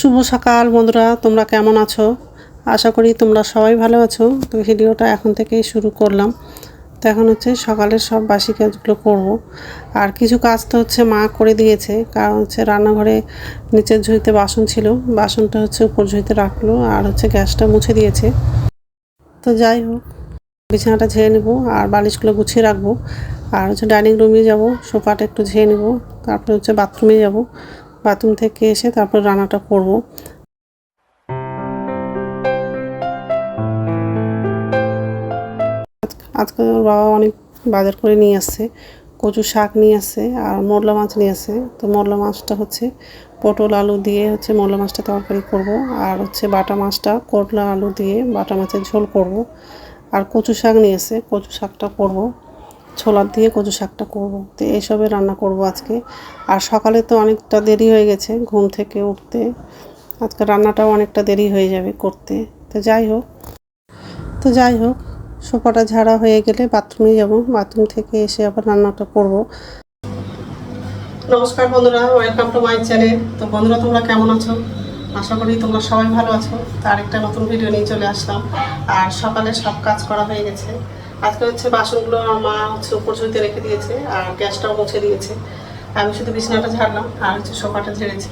শুভ সকাল বন্ধুরা, তোমরা কেমন আছো? আশা করি তোমরা সবাই ভালো আছো। তো ভিডিওটা এখন থেকেই শুরু করলাম। তো এখন হচ্ছে সকালের সব বাসি কাজগুলো করব। আর কিছু কাজ তো হচ্ছে মা করে দিয়েছে, কারণ হচ্ছে রান্নাঘরে নিচের ঝুড়িতে বাসন ছিল, বাসনটা হচ্ছে উপর ঝুড়িতে রাখলো, আর হচ্ছে গ্যাসটা মুছে দিয়েছে। তো যাই হোক, বিছানাটা ঝেড়ে নেব আর বালিশগুলো গুছিয়ে রাখবো। আর হচ্ছে ডাইনিং রুমে যাব, সোফাটা একটু ঝেড়ে নেব। তারপরে হচ্ছে বাথরুমে যাব, বাথরুম থেকে এসে তারপর রান্নাটা করব। আজকে ওর বাবা অনেক বাজার করে নিয়ে আসছে, কচু শাক নিয়ে আসছে আর মোরলা মাছ নিয়ে আসছে। তো মোরলা মাছটা হচ্ছে পটল আলু দিয়ে হচ্ছে মোরলা মাছটা তরকারি করব, আর হচ্ছে বাটা মাছটা করলা আলু দিয়ে বাটা মাছের ঝোল করব। আর কচু শাক নিয়ে আসছে, কচু শাকটা করব, ছোলার দিয়ে কচু শাকটা করব। তো এইসবে রান্না করব আজকে। আর সকালে তো অনেকটা দেরি হয়ে গেছে ঘুম থেকে উঠতে, আজকে রান্নাটাও অনেকটা দেরি হয়ে যাবে করতে। তো যাই হোক, সোফাটা ঝাড়া হয়ে গেলে বাথরুমে যাব, বাথরুম থেকে এসে আবার রান্নাটা করব। নমস্কার বন্ধুরা, ওয়েলকাম টু মাই চ্যানেল। তো বন্ধুরা, তোমরা কেমন আছো? আশা করি তোমরা সবাই ভালো আছো। তার একটা নতুন ভিডিও নিয়ে চলে আসলাম। আর সকালে সব কাজ করা হয়ে গেছে। আজকে হচ্ছে বাসনগুলো আমার মা হচ্ছে উপর ঝুড়িতে রেখে দিয়েছে আর গ্যাসটাও মুছে দিয়েছে। আমি শুধু বিছানাটা ঝাড়লাম আর হচ্ছে সোফাটা ঝেড়েছি।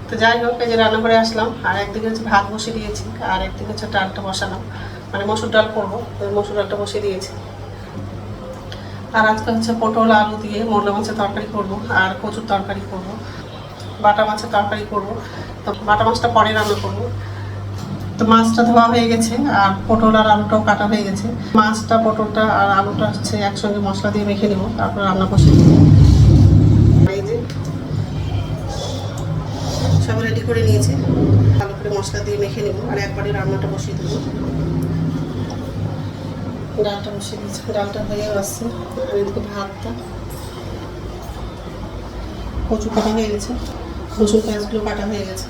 তো যাই হোক, এই যে রান্নাঘরে আসলাম, আর একদিকে হচ্ছে ভাত বসিয়ে দিয়েছি আর একদিকে হচ্ছে ডালটা বসালাম, মানে মসুর ডাল করবো, মসুর ডালটা বসিয়ে দিয়েছি। আর আজকে হচ্ছে পটল আলু দিয়ে মোরলা মাছের তরকারি করব আর কচুর তরকারি করব, বাটা মাছের তরকারি করব। তো বাটা মাছটা পরে রান্না করব। তো মাছটা ধোয়া হয়ে গেছে আর পটল আর আলুটাও কাটা হয়ে গেছে। মাছটা পটলটা আর আলুটা হচ্ছে একসঙ্গে মশলা দিয়ে মেখে নেব, তারপর রান্না বসিয়ে দেবো। এই যে সব রেডি করে নিয়েছি, ভালো করে মশলা দিয়ে মেখে নেব আর একবারে রান্নাটা বসিয়ে দেবো। ডালটা বসিয়ে দিয়েছি, ডালটা হয়েও আসছে। আর এদিকে ভাতটা, কচু কাটা হয়ে গেছে, রসুন পেঁয়াজগুলো কাটা হয়ে গেছে।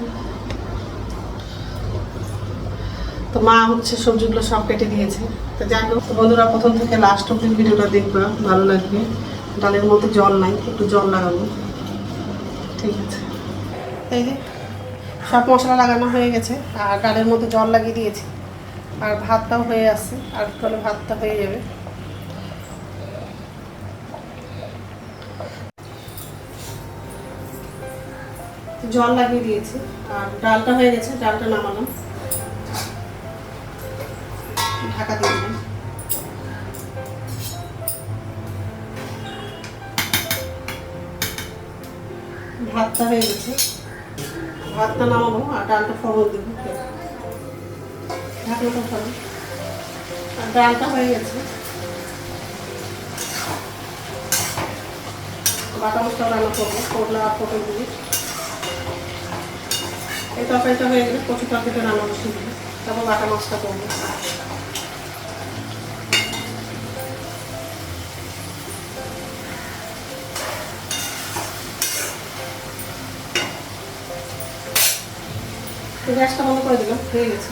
তো মা হচ্ছে সবজিগুলো সব কেটে দিয়েছে। তো যাই হোক বন্ধুরা, প্রথম থেকে লাস্ট অব্দি ভিডিওটা দেখবা, ভালো লাগবে। ডালের মধ্যে জল নাই, একটু জল লাগাবো, ঠিক আছে? এই যে সব মশলা লাগানো হয়ে গেছে আর ডালের মধ্যে জল লাগিয়ে দিয়েছি। আর ভাতটাও হয়ে আসছে, আর একটু হলে ভাতটা হয়ে যাবে। জল লাগিয়ে দিয়েছি আর ডালটা হয়ে গেছে, ডালটা নামালাম, ঢাকা দিয়ে দিলাম। ভাতটা হয়ে গেছে, ভাতটা নামাবো আর ডালটা ফোড়ন দেবো, ঢাকনাটা ফোড়ন। আর ডালটা হয়ে গেছে, বাটা মশলা রান্না করবো করলা আর পটল দিয়ে। এই তরকারিটা হয়ে গেলে কচু তরকারিটা রান্না বসিয়ে দেবো, তারপর বাটা মাছটা করবো। গ্যাসটা বন্ধ করে দিলাম, হয়ে গেছে।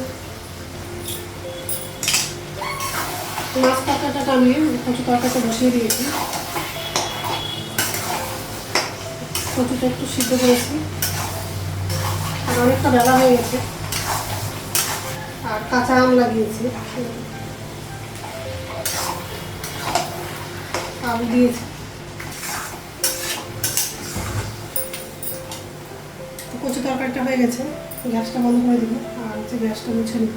মাছ তরকারিটা নামিয়ে কচু তরকারিটা বসিয়ে দিয়েছি। কচুটা একটু সিদ্ধ করেছি আর অনেকটা বেলা হয়ে গেছে। আর কাঁচা আম লাগিয়েছি, আলু দিয়েছি। কচু তরকারিটা হয়ে গেছে, গ্যাসটা বন্ধ করে দেবো আর হচ্ছে গ্যাসটা মুছে নেব।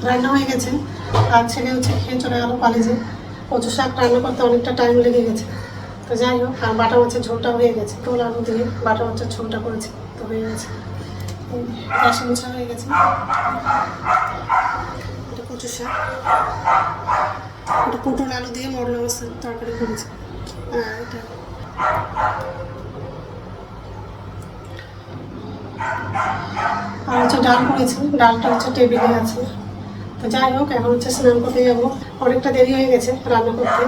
রান্না হয়ে গেছে আর ছেলে হচ্ছে খেয়ে চলে গেল কলেজে। কচু শাক রান্না করতে অনেকটা টাইম লেগে গেছে। তো যাই হোক, আর বাটা মাছের ঝোলটা হয়ে গেছে, টোল আলু দিয়ে বাটা মাছের ঝোলটা করেছি, তো হয়ে গেছে। গ্যাস মোছা হয়ে গেছে। এটা কচু শাক, এটা পটল আলু দিয়ে মোরলা মাছের তরকারি করেছি। এটা আর হচ্ছে ডাল করেছি, ডালটা হচ্ছে টেবিলে আছে। তো যাই হোক, এখন হচ্ছে স্নান করতে যাবো। অনেকটা দেরি হয়ে গেছে রান্না করতে,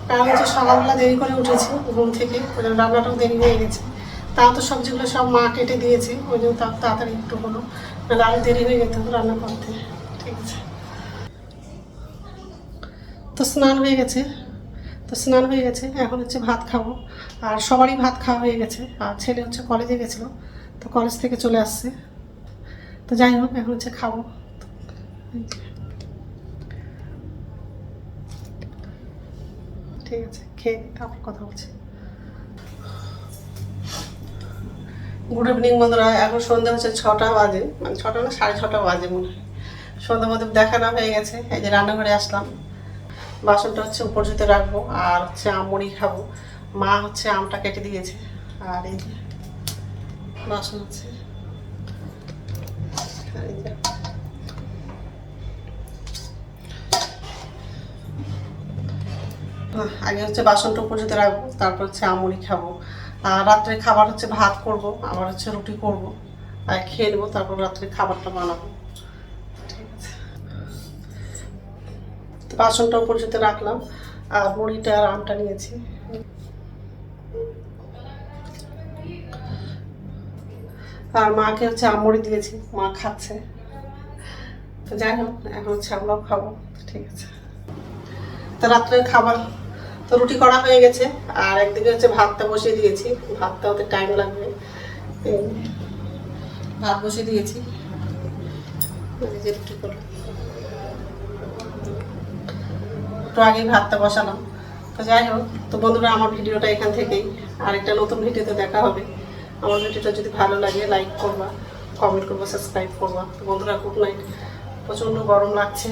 কারণ হচ্ছে সকালবেলা দেরি করে উঠেছি ঘুম থেকে, ওই জন্য রান্নাটাও দেরি হয়ে গেছে। তাও তো সবজিগুলো সব মা কেটে দিয়েছে, ওই জন্য তাড়াতাড়ি একটু হলো, নাহলে আরও দেরি হয়ে যেত রান্না করতে, ঠিক আছে? তো স্নান হয়ে গেছে, এখন হচ্ছে ভাত খাবো। আর সবারই ভাত খাওয়া হয়ে গেছে, আর ছেলে হচ্ছে কলেজে গেছিলো, তো তো কলেজ থেকে চলে আসছে। তো যাই হোক, এখন হচ্ছে খাবো। ঠিক আছে, খেয়ে তারপর কথা বলছি। গুড ইভিনিং বন্ধুরা, এখন সন্ধ্যা হচ্ছে 6টা বাজে, মানে 6টা না 6:30 বাজে মনে হয়। সন্ধ্যা মধ্যে দেখানো হয়ে গেছে। এই যে রান্নাঘরে আসলাম, বাসনটা হচ্ছে উপর জুতে রাখবো, আর হচ্ছে আম মুড়ি খাবো। মা হচ্ছে আমটা কেটে দিয়েছে, আর এই যে বাসন হচ্ছে, আর এই যে আগে হচ্ছে বাসনটা উপর জুতে রাখবো, তারপর হচ্ছে আম মুড়ি খাবো। আর রাত্রে খাবার হচ্ছে ভাত করব, আবার হচ্ছে রুটি করব, আর খেয়ে নেবো, তারপর রাত্রে খাবারটা বানাবো। ঠিক আছে, তো বাসনটা উপর জুতে রাখলাম, আর মুড়িটা আর আমটা নিয়েছি। আর মাকে হচ্ছে আম মুড়ি দিয়েছি, মা খাচ্ছে। তো যাই হোক, এখন হচ্ছে আমরাও খাবো। ঠিক আছে, তো রাত্রের খাবার তো রুটি করা হয়ে গেছে, আর একদিকে হচ্ছে ভাতটা বসিয়ে দিয়েছি। ভাতটা হতে টাইম লাগবে। এই ভাত বসিয়ে দিয়েছি, এই যে রুটি করলাম, একটু আগেই ভাতটা বসালাম। তো যাই হোক, তো বন্ধুরা, আমার ভিডিওটা এখান থেকেই, আরেকটা নতুন ভিডিওতে দেখা হবে। আমার ভিডিওটা যদি ভালো লাগে লাইক করবা, কমেন্ট করবা, সাবস্ক্রাইব করবা। তো বন্ধুরা, গুড নাইট। প্রচণ্ড গরম লাগছে।